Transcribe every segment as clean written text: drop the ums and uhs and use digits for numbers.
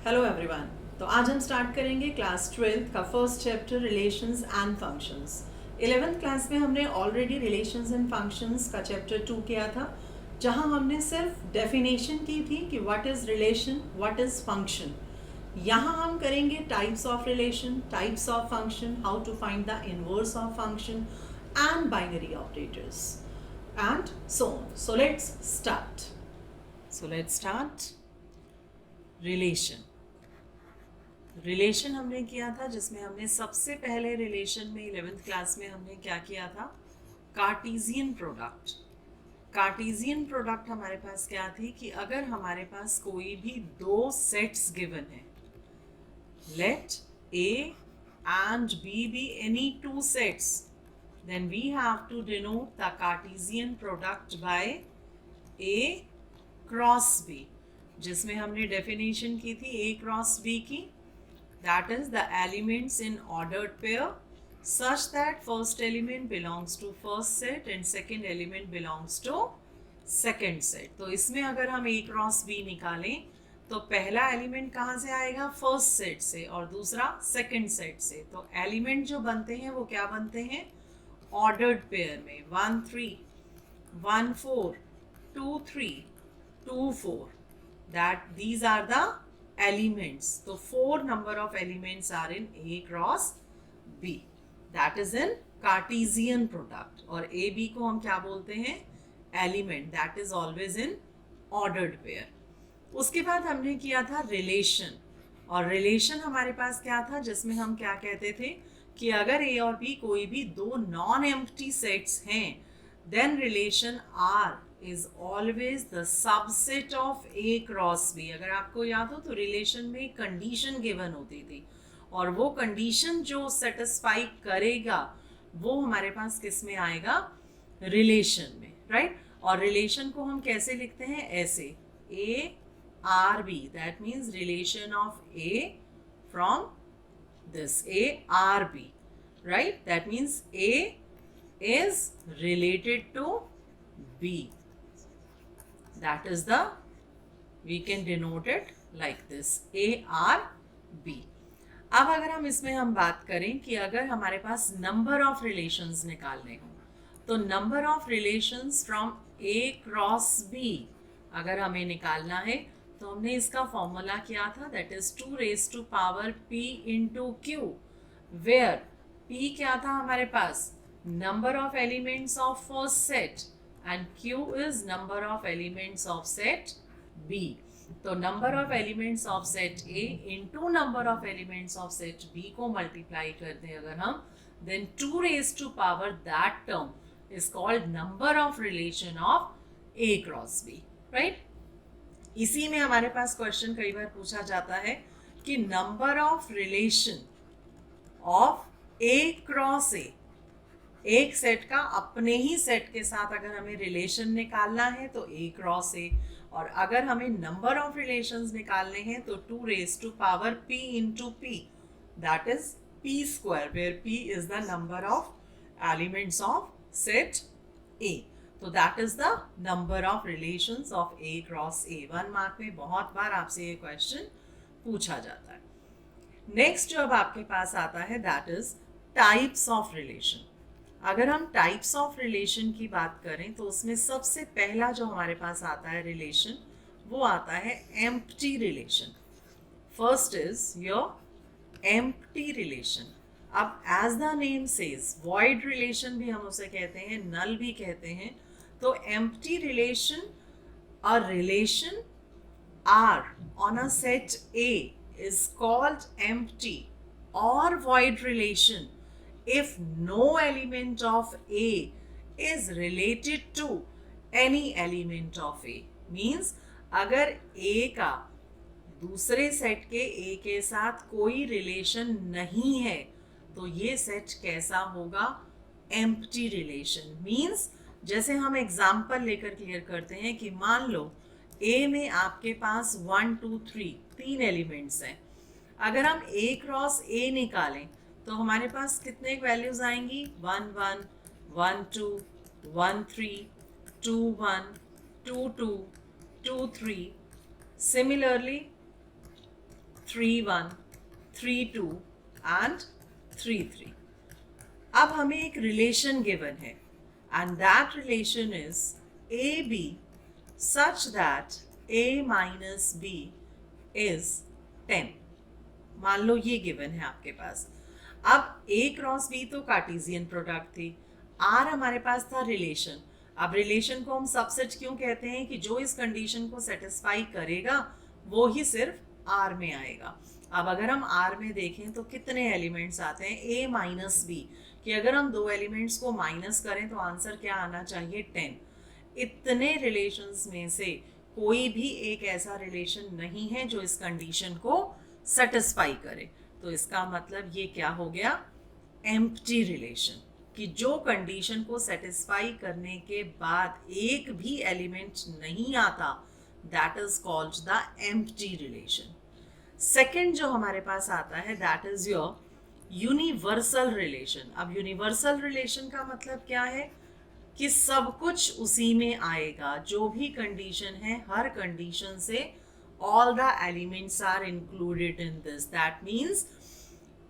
Hello everyone. तो आज हम स्टार्ट करेंगे क्लास 12th का first chapter relations and functions. 11th class में हमने ऑलरेडी रिलेशंस एंड फंक्शंस का चैप्टर 2 किया था, जहां हमने सिर्फ डेफिनेशन की थी कि what is relation, what is function. यहाँ हम करेंगे types of relation, types of function, how to find the inverse of function and binary operators and so on. So let's start. Relation हमने किया था, जिसमें हमने सबसे पहले रिलेशन में 11th क्लास में हमने क्या किया था, कार्टेशियन प्रोडक्ट। कार्टेशियन प्रोडक्ट हमारे पास क्या थी कि अगर हमारे पास कोई भी दो सेट्स गिवन है, let A and B be any two sets, then we have to denote the Cartesian product by A cross B, जिसमें हमने डेफिनेशन की थी A cross B की, that is the elements in ordered pair such that first element belongs to first set and second element belongs to second set. तो इसमें अगर हम A cross B निकालें तो पहला एलिमेंट कहाँ से आएगा, फर्स्ट सेट से, और दूसरा सेकंड सेट से। तो एलिमेंट जो बनते हैं वो क्या बनते हैं, ऑर्डर्ड पेयर में 1 3 1 4 2 3 2 4, that these are the elements. So 4 number of elements are in A cross B, that is in Cartesian product. और A B को हम क्या बोलते हैं, element, that is always in ordered pair. उसके बाद हमने किया था रिलेशन, और रिलेशन हमारे पास क्या था, जिसमें हम क्या कहते थे कि अगर ए और बी कोई भी दो नॉन एम्प्टी सेट्स हैं, then relation R is always the subset of A cross B. अगर आपको याद हो तो रिलेशन में कंडीशन गिवन होती थी, और वो कंडीशन जो सेटिस्फाई करेगा वो हमारे पास किस में आएगा, रिलेशन में, राइट। और रिलेशन को हम कैसे लिखते हैं, ऐसे A R B, that means relation of A from this A R B, right? That means A is related to B. That is the, we can denote it like this, A R B. अब अगर हम इसमें हम बात करें कि अगर हमारे पास नंबर ऑफ रिलेशंस निकालने हो, तो number of relations from A cross B अगर हमें निकालना है तो हमने इसका फॉर्मूला किया था, that is 2 raised to power p into q, where p क्या था हमारे पास, number of elements of first set, and q is number of elements of set b. तो number of elements of set a into number of elements of set b को multiply कर दें अगर हम, then 2 raised to power that term is called number of relation of a cross b, right. इसी में हमारे पास question कई बार पूछा जाता है कि number of relation of A cross ए, एक सेट का अपने ही सेट के साथ अगर हमें रिलेशन निकालना है तो ए क्रॉस ए, और अगर हमें नंबर ऑफ रिलेशंस निकालने हैं तो 2 raised to power p into p, that is p square, where p is the number of elements of set A. तो that is the number of relations of A cross A. 1 mark में बहुत बार आपसे ये question पूछा जाता है। Next जो अब आपके पास आता है, that is types of relation. अगर हम टाइप्स ऑफ रिलेशन की बात करें तो उसमें सबसे पहला जो हमारे पास आता है रिलेशन, वो आता है empty relation. First is your empty relation. अब as the name says, void relation भी हम उसे कहते हैं, नल भी कहते हैं। तो empty relation, a relation R on a set A is called empty or void relation if no element of A is related to any element of A. Means अगर A का दूसरे सेट के A के साथ कोई relation नहीं है तो ये सेट कैसा होगा, एम्प्टी रिलेशन। मीन्स जैसे हम एग्जाम्पल लेकर क्लियर करते हैं कि मान लो A में आपके पास 1 2 3 तीन एलिमेंट्स हैं, अगर हम A क्रॉस A निकालें तो हमारे पास कितने वैल्यूज आएंगी, 1 1 1 2 1 3 2 1 2 2 2 3। Similarly 3 1, 3 2 and 3 3. अब हमें एक रिलेशन गिवन है and that relation is A B such that a minus B is 10. मान लो ये गिवन है आपके पास. अब a क्रॉस b तो कार्टेशियन प्रोडक्ट थी, r हमारे पास था रिलेशन. अब रिलेशन को हम सबसेट क्यों कहते हैं कि जो इस कंडीशन को सेटिस्फाई करेगा वो ही सिर्फ r में आएगा. अब अगर हम r में देखें तो कितने एलिमेंट्स आते हैं, a माइनस b, कि अगर हम दो एलिमेंट्स को माइनस करें तो आंसर क्या आना चाहिए, 10. इतने रिलेशंस में से कोई भी एक ऐसा रिलेशन नहीं है जो इस कंडीशन को सेटिस्फाई करे. तो इसका मतलब ये क्या हो गया, एम्प्टी रिलेशन, कि जो कंडीशन को सेटिस्फाई करने के बाद एक भी एलिमेंट नहीं आता, that is called the empty relation. Second जो हमारे पास आता है that is your universal relation. अब यूनिवर्सल रिलेशन का मतलब क्या है कि सब कुछ उसी में आएगा. जो भी कंडीशन है, हर कंडीशन से all the elements are included in this. That means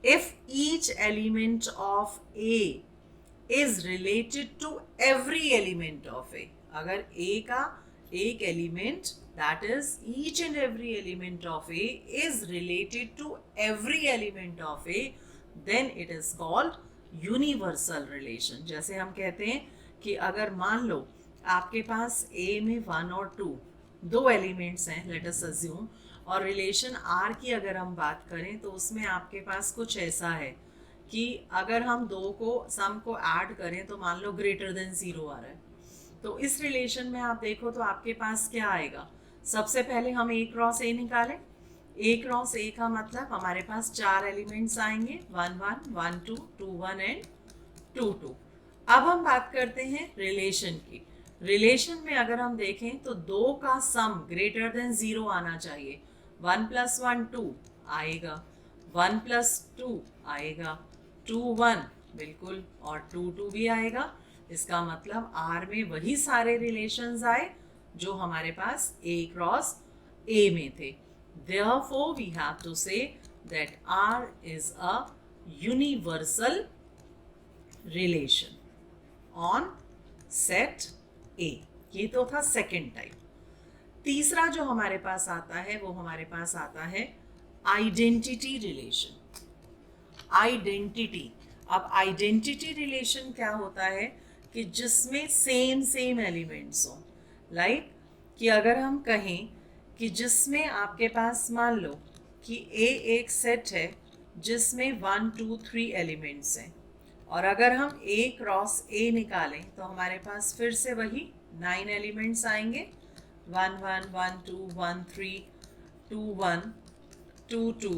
if each element of A is related to every element of A, अगर A का एक element, that is each and every element of A is related to every element of A, then it is called universal relation. जैसे हम कहते हैं कि अगर मान लो आपके पास A में 1 और 2 दो एलिमेंट्स हैं, लेट अस अज्यूम, और रिलेशन R की अगर हम बात करें तो उसमें आपके पास कुछ ऐसा है कि अगर हम दो को सम को ऐड करें तो मान लो ग्रेटर देन 0 आ रहा है. तो इस रिलेशन में आप देखो तो आपके पास क्या आएगा, सबसे पहले हम A क्रॉस A निकालें. A क्रॉस A का मतलब हमारे पास 4 एलिमेंट्स आएंगे, 1 1, 1 2, 2 1 एंड 2 2. अब हम बात करते हैं रिलेशन की. रिलेशन में अगर हम देखें तो दो का सम ग्रेटर देन 0 आना चाहिए. 1 + 1 2 आएगा, 1 + 2 आएगा, 2 1 बिल्कुल, और 2 2 भी आएगा. इसका मतलब R में वही सारे रिलेशंस आए जो हमारे पास A क्रॉस A में थे. Therefore we have to say that R is a universal relation on set A. ये तो था सेकेंड टाइप. तीसरा जो हमारे पास आता है वो हमारे पास आता है आइडेंटिटी रिलेशन. आइडेंटिटी. अब आइडेंटिटी रिलेशन क्या होता है कि जिसमें सेम एलिमेंट्स हो. लाइक कि अगर हम कहें कि जिसमें आपके पास मान लो कि A एक सेट है जिसमें 1 2 3 एलिमेंट्स हैं, और अगर हम A क्रॉस A निकालें तो हमारे पास फिर से वही 9 एलिमेंट्स आएंगे. 1 1, 1 2, 1 3, 2 1, 2 2,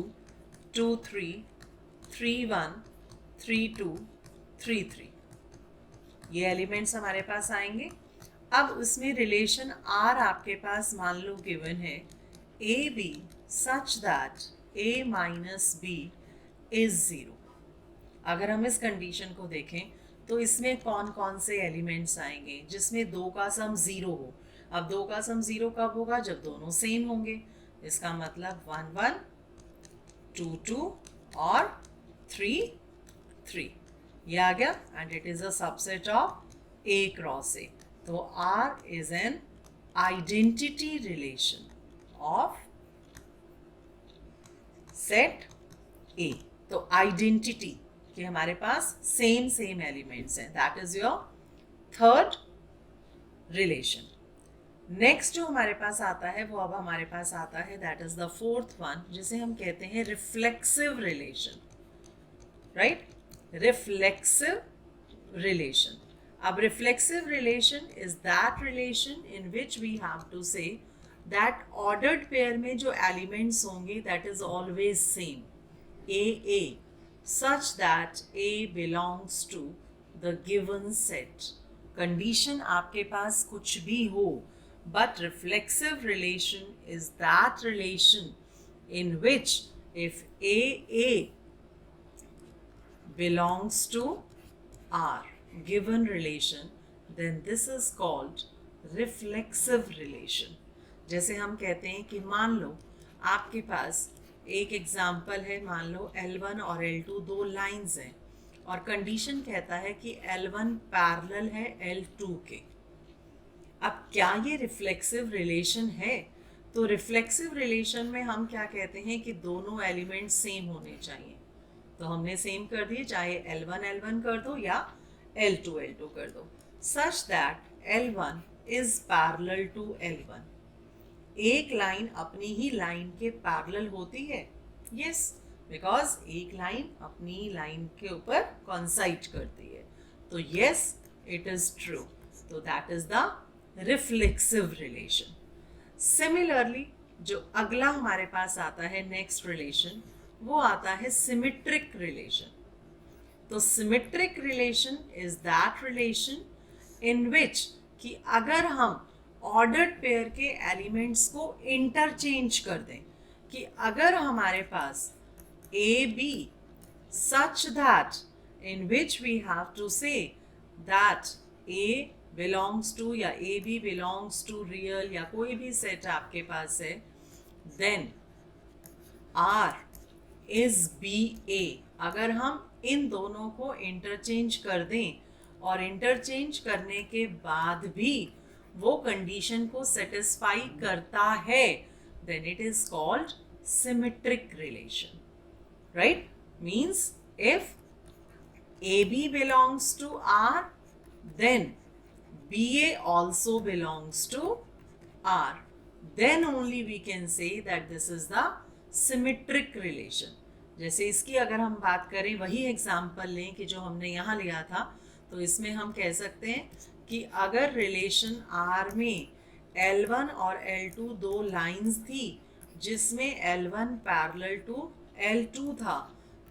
2 3, 3 1, 3 2, 3 3. ये एलिमेंट्स हमारे पास आएंगे. अब उसमें रिलेशन R आपके पास मान लो गिवन है A B such that A minus B is 0. अगर हम इस कंडीशन को देखें तो इसमें कौन कौन से एलिमेंट्स आएंगे जिसमें दो का सम 0 हो. अब दो का सम 0 कब होगा, जब दोनों सेम होंगे. इसका मतलब 1 1, 2 2 और 3 3 ये आ गया. And it is a subset of A cross A. तो R is an identity relation of set A. तो आइडेंटिटी कि हमारे पास सेम एलिमेंट्स हैं, that is your third relation. Next जो हमारे पास आता है वो अब हमारे पास आता है that is the fourth one, जिसे हम कहते हैं reflexive relation. Right, reflexive relation. अब reflexive relation is that relation in which we have to say that ordered pair में जो एलिमेंट्स होंगे that is always same, A such that A belongs to the given set. Condition आपके पास कुछ भी हो, but reflexive relation is that relation in which if A belongs to R given relation, then this is called reflexive relation. जैसे हम कहते हैं कि मान लो आपके पास एक एग्जाम्पल है, मान लो L1 और L2 दो लाइंस हैं और कंडीशन कहता है कि L1 पैरेलल है L2 के। अब क्या ये रिफ्लेक्सिव रिलेशन है? तो रिफ्लेक्सिव रिलेशन में हम क्या कहते हैं कि दोनों एलिमेंट सेम होने चाहिए। तो हमने सेम कर दिए, चाहे L1 L1 कर दो या L2 L2 कर दो, such that L1 is parallel to L1। एक लाइन अपनी ही लाइन के पैरेलल होती है, यस, बिकॉज एक लाइन अपनी लाइन के ऊपर कॉन्साइड करती है। तो यस, इट इज ट्रू। तो that is the reflexive relation. Similarly जो अगला हमारे पास आता है नेक्स्ट रिलेशन, वो आता है सिमेट्रिक रिलेशन। तो symmetric relation is that relation in which कि अगर हम ऑर्डर्ड पेयर के एलिमेंट्स को इंटरचेंज कर दें, कि अगर हमारे पास A B such that in which we have to say that A belongs to या A B belongs to real या कोई भी सेट आपके पास है, then R is बी ए। अगर हम इन दोनों को इंटरचेंज कर दें और इंटरचेंज करने के बाद भी वो कंडीशन को सेटिस्फाई करता है, then it is called symmetric relation, right? Means if AB belongs to R, then BA also belongs to R. Then only we can say that this is the symmetric relation. जैसे इसकी अगर हम बात करें, वही example लें कि जो हमने यहाँ लिया था, तो इसमें हम कह सकते हैं कि अगर रिलेशन R में L1 और L2 दो लाइंस थी जिसमें L1 पैरेलल टू L2 था,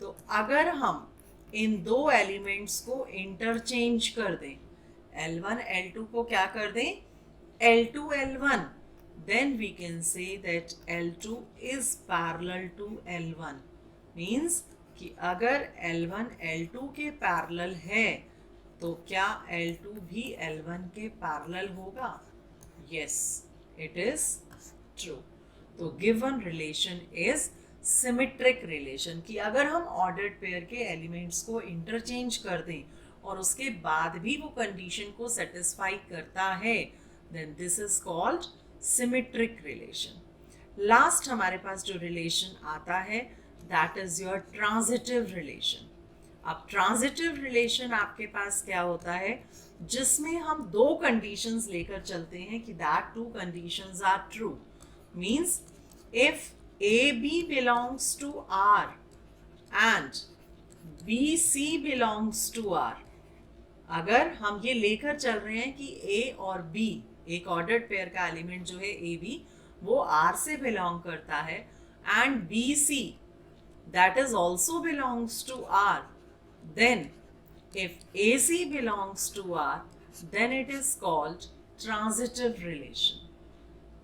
तो अगर हम इन दो एलिमेंट्स को इंटरचेंज कर दें, L1 L2 को क्या कर दें, L2 L1, then we can say that L2 is parallel to L1। means कि अगर L1 L2 के पैरेलल है तो क्या L2 भी L1 के पैरेलल होगा? yes, it is true। तो given relation is symmetric relation कि अगर हम ऑर्डर्ड पेयर के एलिमेंट्स को इंटरचेंज कर दें और उसके बाद भी वो कंडीशन को सेटिस्फाई करता है, then this is called symmetric relation. Last हमारे पास जो रिलेशन आता है, that is your transitive relation. अब ट्रांजिटिव रिलेशन आपके पास क्या होता है, जिसमें हम दो कंडीशंस लेकर चलते हैं कि that two conditions are true. Means if A B belongs to R and B C belongs to R, अगर हम ये लेकर चल रहे हैं कि A और B, एक ऑर्डर्ड पेयर का एलिमेंट जो है ए बी, वो R से बिलोंग करता है, and B C that is also belongs to R, then if A C belongs to R, then it is called transitive relation,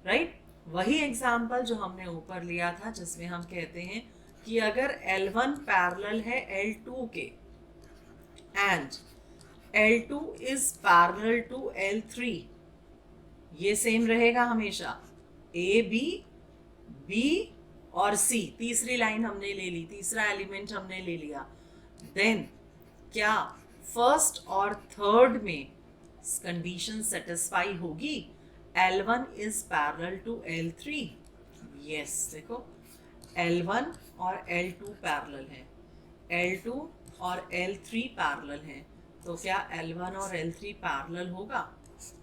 right? वही example जो हमने ऊपर लिया था, जिसमें हम कहते हैं कि अगर L1 पैरेलल है L2 के and L2 is parallel to L3, ये सेम रहेगा हमेशा। A, B, B और C, तीसरी लाइन हमने ले ली, तीसरा एलिमेंट हमने ले लिया। देन क्या फर्स्ट और थर्ड में कंडीशन सेटिस्फाई होगी? L1 is parallel to L3, yes, देखो L1 और L2 पैरेलल हैं, L2 और L3 पैरेलल हैं, तो क्या L1 और L3 पैरेलल होगा?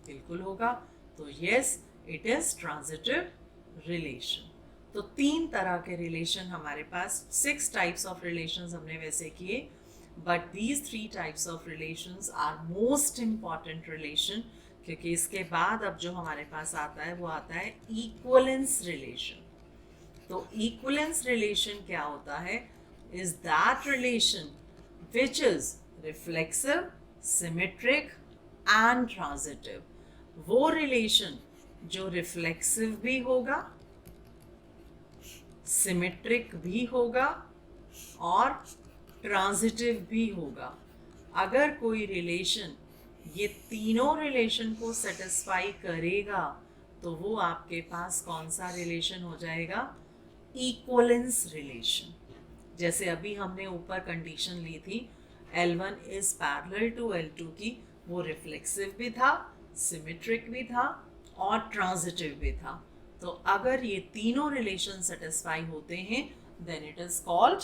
बिल्कुल होगा। तो yes, it is transitive relation. तो तीन तरह के रिलेशन हमारे पास, 6 टाइप्स ऑफ रिलेशंस हमने वैसे किए, but these 3 types of relations are most important relation, क्योंकि इसके बाद अब जो हमारे पास आता है वो आता है इक्वलेंस रिलेशन। तो इक्वलेंस रिलेशन क्या होता है? Is that relation which is reflexive, symmetric and transitive. वो रिलेशन जो रिफ्लेक्सिव भी होगा, सिमेट्रिक भी होगा और ट्रांजिटिव भी होगा। अगर कोई रिलेशन ये तीनों रिलेशन को सेटिस्फाई करेगा तो वो आपके पास कौन सा रिलेशन हो जाएगा? Equivalence relation. जैसे अभी हमने ऊपर कंडीशन ली थी L1 is parallel to L2 की, वो रिफ्लेक्सिव भी था, सिमेट्रिक भी था और ट्रांजिटिव भी था। तो अगर ये तीनों रिलेशन सेटिस्फाई होते हैं then it is called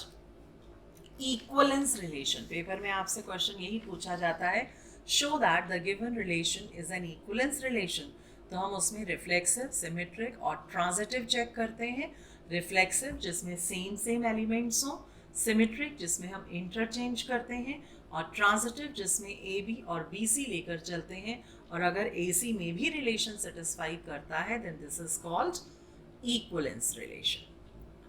equivalence relation. Paper में आपसे क्वेश्चन यही पूछा जाता है, show that the given relation is an equivalence relation. तो हम उसमें रिफ्लेक्सिव, सिमेट्रिक और ट्रांजिटिव चेक करते हैं। रिफ्लेक्सिव जिसमें सेम एलिमेंट्स हों, सिमेट्रिक जिसमें हम इंटरचेंज करते हैं, और ट्रांजिटिव जिसमें ए बी और बी सी लेकर चलते हैं, और अगर ए सी में भी रिलेशन सेटिस्फाई करता है then this is called equivalence relation,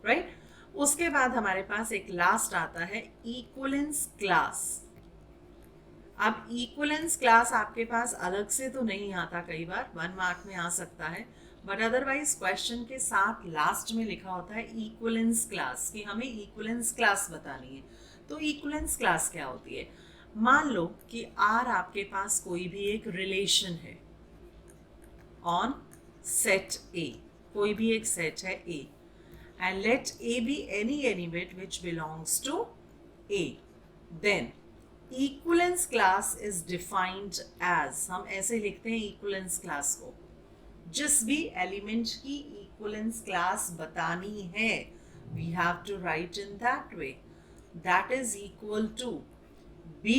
right. उसके बाद हमारे पास एक लास्ट आता है इक्वलेंस क्लास। अब इक्वलेंस क्लास आपके पास अलग से तो नहीं आता, कई बार 1 मार्क में आ सकता है, बट अदरवाइज क्वेश्चन के साथ लास्ट में लिखा होता है इक्वलेंस क्लास, कि हमें इक्वलेंस क्लास बतानी है। तो इक्वलेंस क्लास क्या होती है? मान लो कि R आपके पास कोई भी एक रिलेशन है ऑन सेट A, कोई भी एक सेट है A, and let A be any element which belongs to A, then equivalence class is defined as, हम ऐसे लिखते हैं equivalence class को, जिस भी एलिमेंट की equivalence class बतानी है we have to write in that way, that is equal to B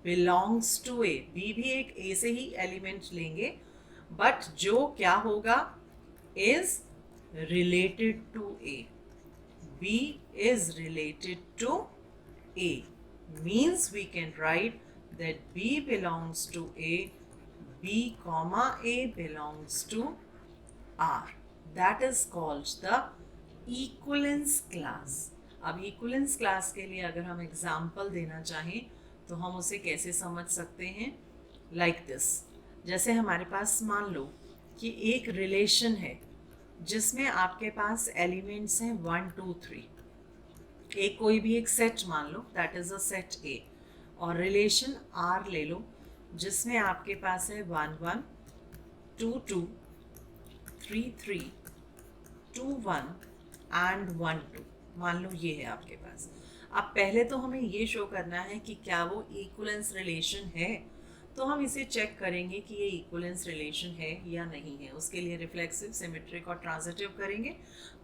belongs to A। B भी एक A से ही एलिमेंट लेंगे, बट जो क्या होगा is related to A। B is related to A means we can write that B belongs to A, B comma A belongs to R। That is called the equivalence class। अब equivalence class के लिए अगर हम example देना चाहें तो हम उसे कैसे समझ सकते हैं? Like this, जैसे हमारे पास मान लो कि एक रिलेशन है जिसमें आपके पास एलिमेंट्स हैं 1 2 3। एक कोई भी एक सेट मान लो, that is a set A, और रिलेशन R ले लो जिसमें आपके पास है 1 1 2 2 3 3 2 1 एंड 1 2। मान लो ये है आपके पास। अब पहले तो हमें ये शो करना है कि क्या वो इक्वलेंस रिलेशन है, तो हम इसे चेक करेंगे कि ये इक्वलेंस रिलेशन है या नहीं है। उसके लिए रिफ्लेक्सिव, सिमेट्रिक और ट्रांजिटिव करेंगे।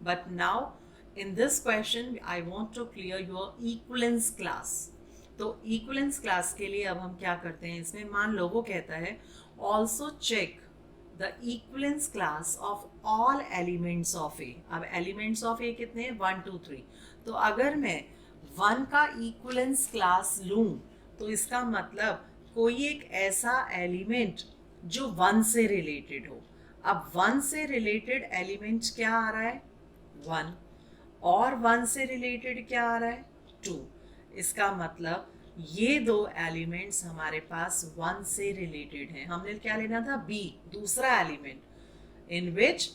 But now in this question I want to clear your equivalence class. तो इक्वलेंस क्लास के लिए अब हम क्या करते हैं, इसमें मान लो वो कहता है also check the equivalence class of all elements of A. अब एलिमेंट्स ऑफ ए कितने हैं? 1 2 3। तो अगर मैं 1 का इक्वलेंस क्लास लूँ तो इसका मतलब कोई एक ऐसा एलिमेंट जो 1 से रिलेटेड हो। अब 1 से रिलेटेड एलिमेंट क्या आ रहा है? 1, और 1 से रिलेटेड क्या आ रहा है? 2। इसका मतलब ये दो एलिमेंट्स हमारे पास 1 से रिलेटेड हैं। हमने क्या लेना था? B, दूसरा element in which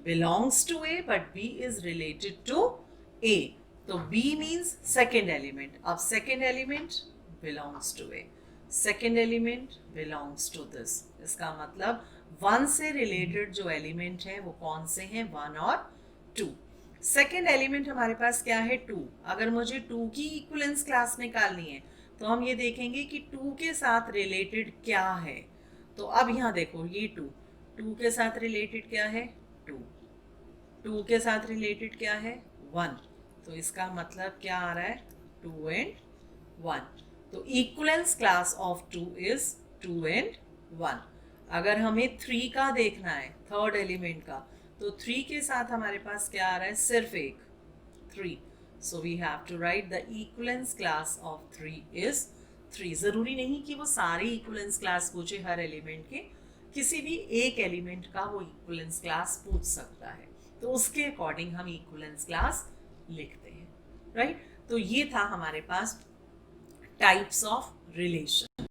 belongs to A but B is related to A। तो B मीन्स सेकेंड एलिमेंट। अब second element belongs to A, second element belongs to this. इसका मतलब 1 से रिलेटेड जो एलिमेंट है वो कौन से हैं? 1 और 2। सेकेंड एलिमेंट हमारे पास क्या है? 2। अगर मुझे 2 की इक्वलेंस क्लास निकालनी है तो हम ये देखेंगे कि 2 के साथ रिलेटेड क्या है। तो अब यहाँ देखो, ये 2 के साथ रिलेटेड क्या है? 2 के साथ रिलेटेड क्या है? 1। तो इसका मतलब क्या आ रहा है? 2 and 1। तो equivalence class of 2 is 2 and 1। अगर हमें 3 का देखना है, थर्ड एलिमेंट का, तो 3 के साथ हमारे पास क्या आ रहा है? सिर्फ एक 3। So we have to write the equivalence class of 3 is 3। ज़रूरी नहीं कि वो सारे इक्वलेंस क्लास पूछे हर एलिमेंट के, किसी भी एक एलिमेंट का वो इक्वलेंस क्लास पूछ सकता है। तो उसके अकॉर्डिंग हम इक्वलेंस क्लास लिखते हैं, राइट। तो ये था हमारे पास टाइप्स ऑफ रिलेशन।